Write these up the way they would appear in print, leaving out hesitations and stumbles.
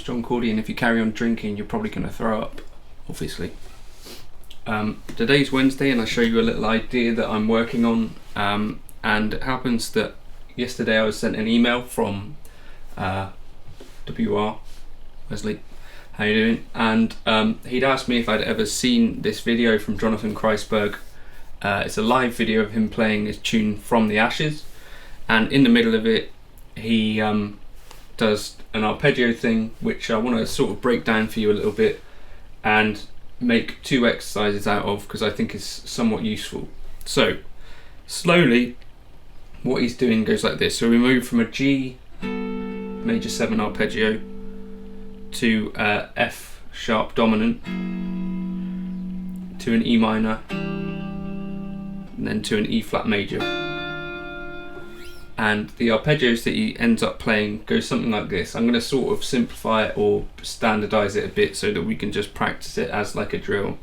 strong Cordy, and if you carry on drinking, you're probably going to throw up, obviously. Today's Wednesday, and I'll show you a little idea that I'm working on. And it happens that yesterday I was sent an email from WR, Wesley, how you doing? And he'd asked me if I'd ever seen this video from Jonathan Kreisberg. It's a live video of him playing his tune From the Ashes, and in the middle of it he does an arpeggio thing, which I want to sort of break down for you a little bit and make two exercises out of, because I think it's somewhat useful. So slowly what he's doing goes like this. So we move from a G major 7 arpeggio to F sharp dominant, to an E minor, and then to an E flat major. And the arpeggios that he ends up playing go something like this. I'm going to sort of simplify it or standardize it a bit so that we can just practice it as like a drill.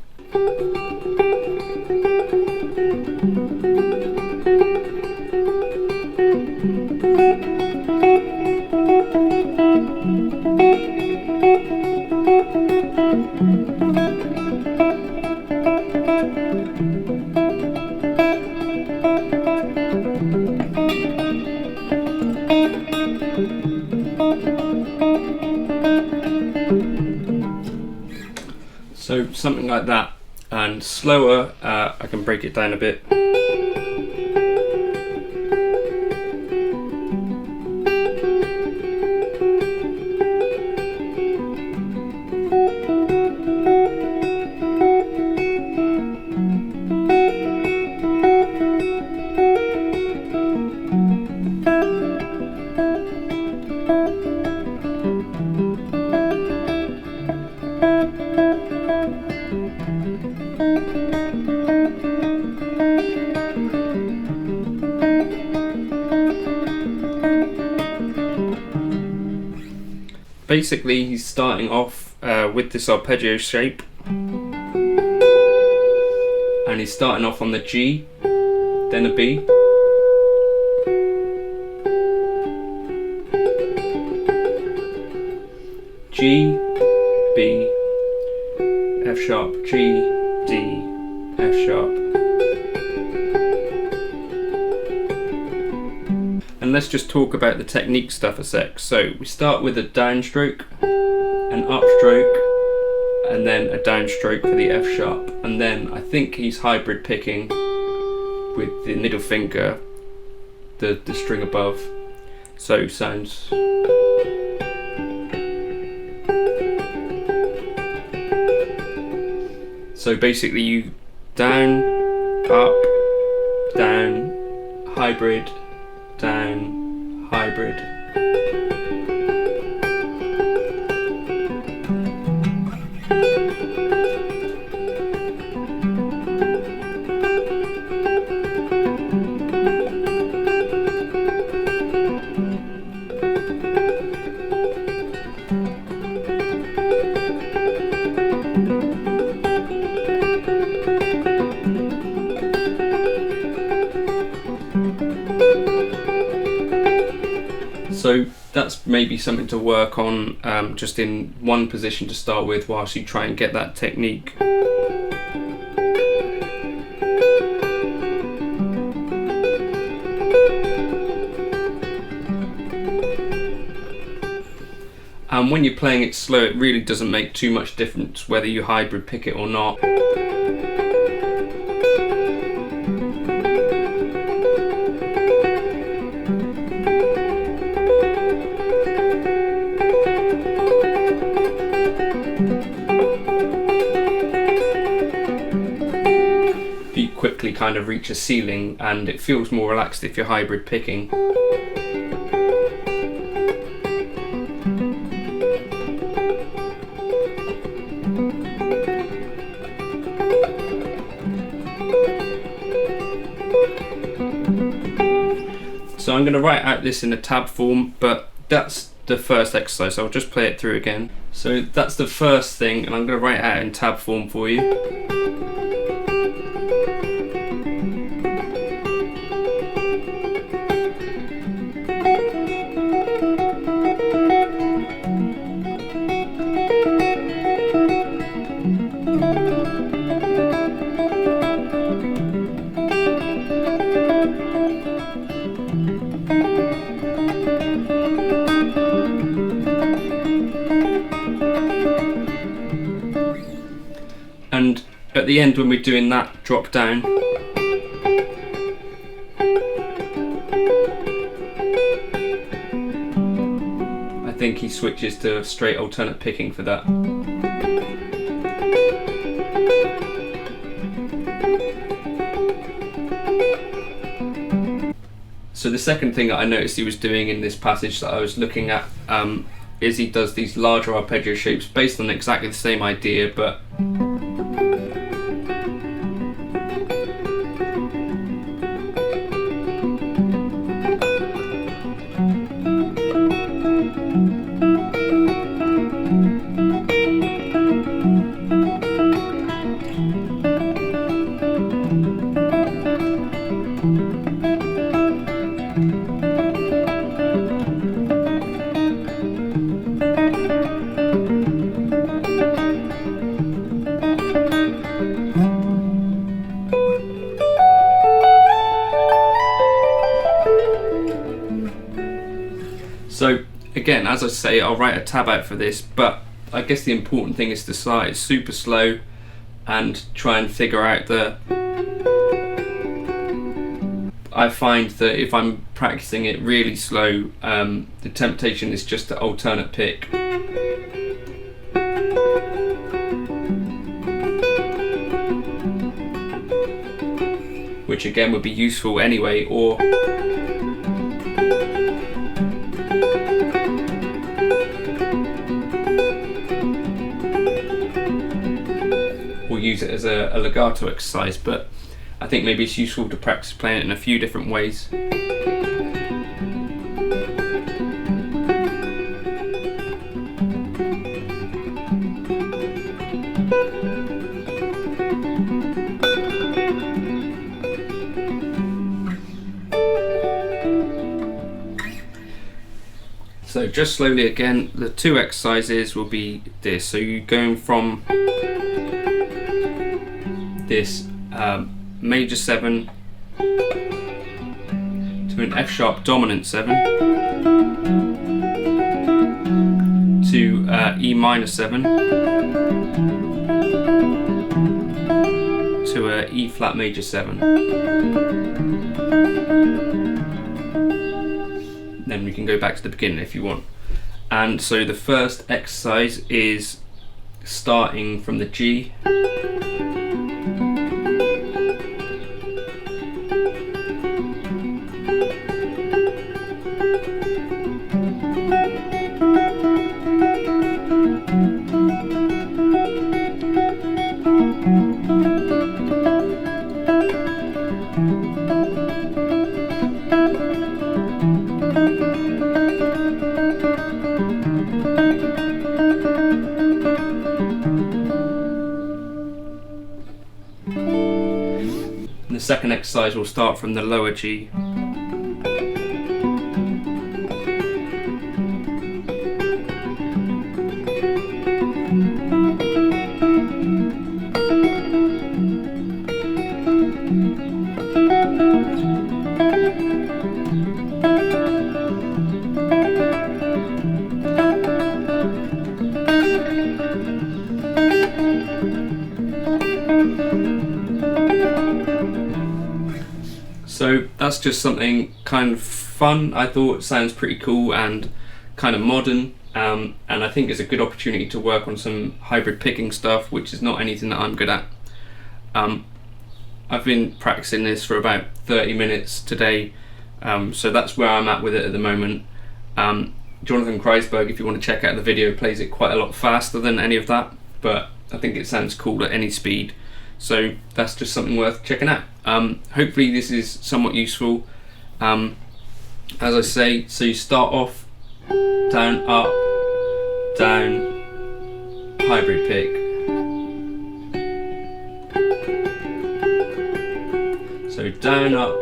So something like that, and slower I can break it down a bit. Basically, he's starting off with this arpeggio shape, and he's starting off on the G, then a B, G, B, F sharp, G, D, F sharp. And let's just talk about the technique stuff a sec. So we start with a downstroke, an upstroke, and then a downstroke for the F sharp. And then I think he's hybrid picking with the middle finger, the string above. So sounds. So basically you down, up, down, hybrid, down, hybrid. So that's maybe something to work on just in one position to start with whilst you try and get that technique. And when you're playing it slow, it really doesn't make too much difference whether you hybrid pick it or not. You quickly kind of reach a ceiling, and it feels more relaxed if you're hybrid picking. So I'm going to write out this in a tab form, but that's the first exercise, so I'll just play it through again. So that's the first thing, and I'm going to write it out in tab form for you. And at the end, when we're doing that drop down, I think he switches to straight alternate picking for that. So the second thing that I noticed he was doing in this passage that I was looking at is he does these larger arpeggio shapes based on exactly the same idea, but so again, as I say, I'll write a tab out for this, but I guess the important thing is to start it super slow and try and figure out I find that if I'm practicing it really slow, the temptation is just to alternate pick. Which again would be useful anyway, or use it as a legato exercise, but I think maybe it's useful to practice playing it in a few different ways. So just slowly again, the two exercises will be this. So you're going from this major 7 to an F sharp dominant 7 to E minor 7 to a E flat major 7. Then we can go back to the beginning if you want. And so the first exercise is starting from the G, the second exercise will start from the lower G. So that's just something kind of fun. I thought it sounds pretty cool and kind of modern, and I think it's a good opportunity to work on some hybrid picking stuff, which is not anything that I'm good at. I've been practicing this for about 30 minutes today, so that's where I'm at with it at the moment. Jonathan Kreisberg, if you want to check out the video, plays it quite a lot faster than any of that, but I think it sounds cool at any speed. So that's just something worth checking out. Hopefully this is somewhat useful. As I say, so you start off down, up, down, hybrid pick. So down, up,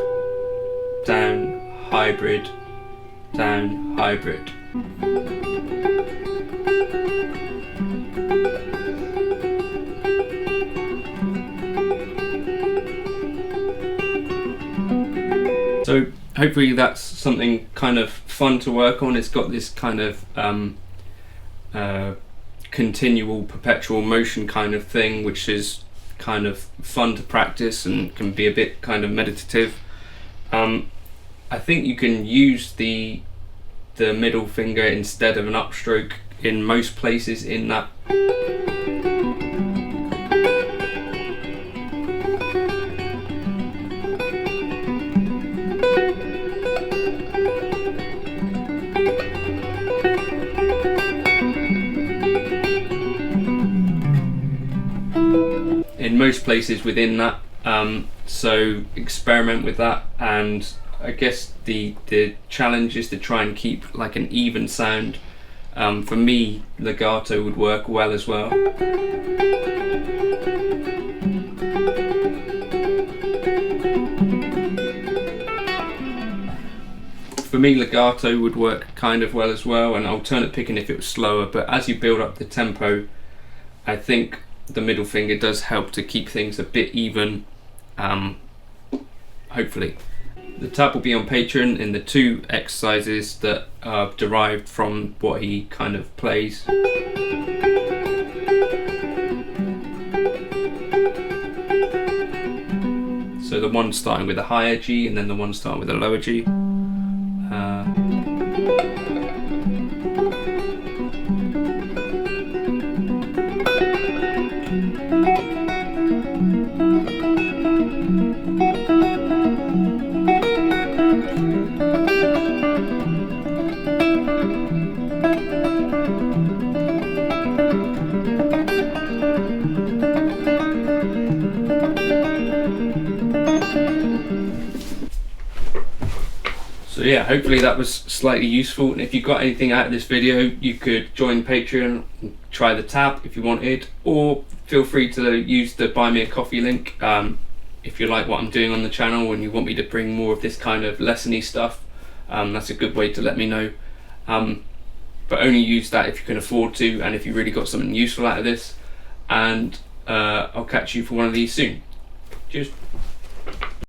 down, hybrid, down, hybrid. So hopefully that's something kind of fun to work on. It's got this kind of continual perpetual motion kind of thing, which is kind of fun to practice and can be a bit kind of meditative. I think you can use the middle finger instead of an upstroke in most places in that. In most places within that, so experiment with that, and I guess the challenge is to try and keep like an even sound. For me, legato would work well as well. For me, legato would work kind of well as well, and alternate picking if it was slower, but as you build up the tempo, I think the middle finger does help to keep things a bit even, hopefully. The tab will be on Patreon in the 2 exercises that are derived from what he kind of plays. So the one starting with a higher G and then the one starting with a lower G. So yeah, hopefully that was slightly useful, and if you got anything out of this video, you could join Patreon and try the tab if you wanted, or feel free to use the buy me a coffee link if you like what I'm doing on the channel and you want me to bring more of this kind of lessony stuff. That's a good way to let me know, but only use that if you can afford to and if you really got something useful out of this, and I'll catch you for one of these soon. Cheers.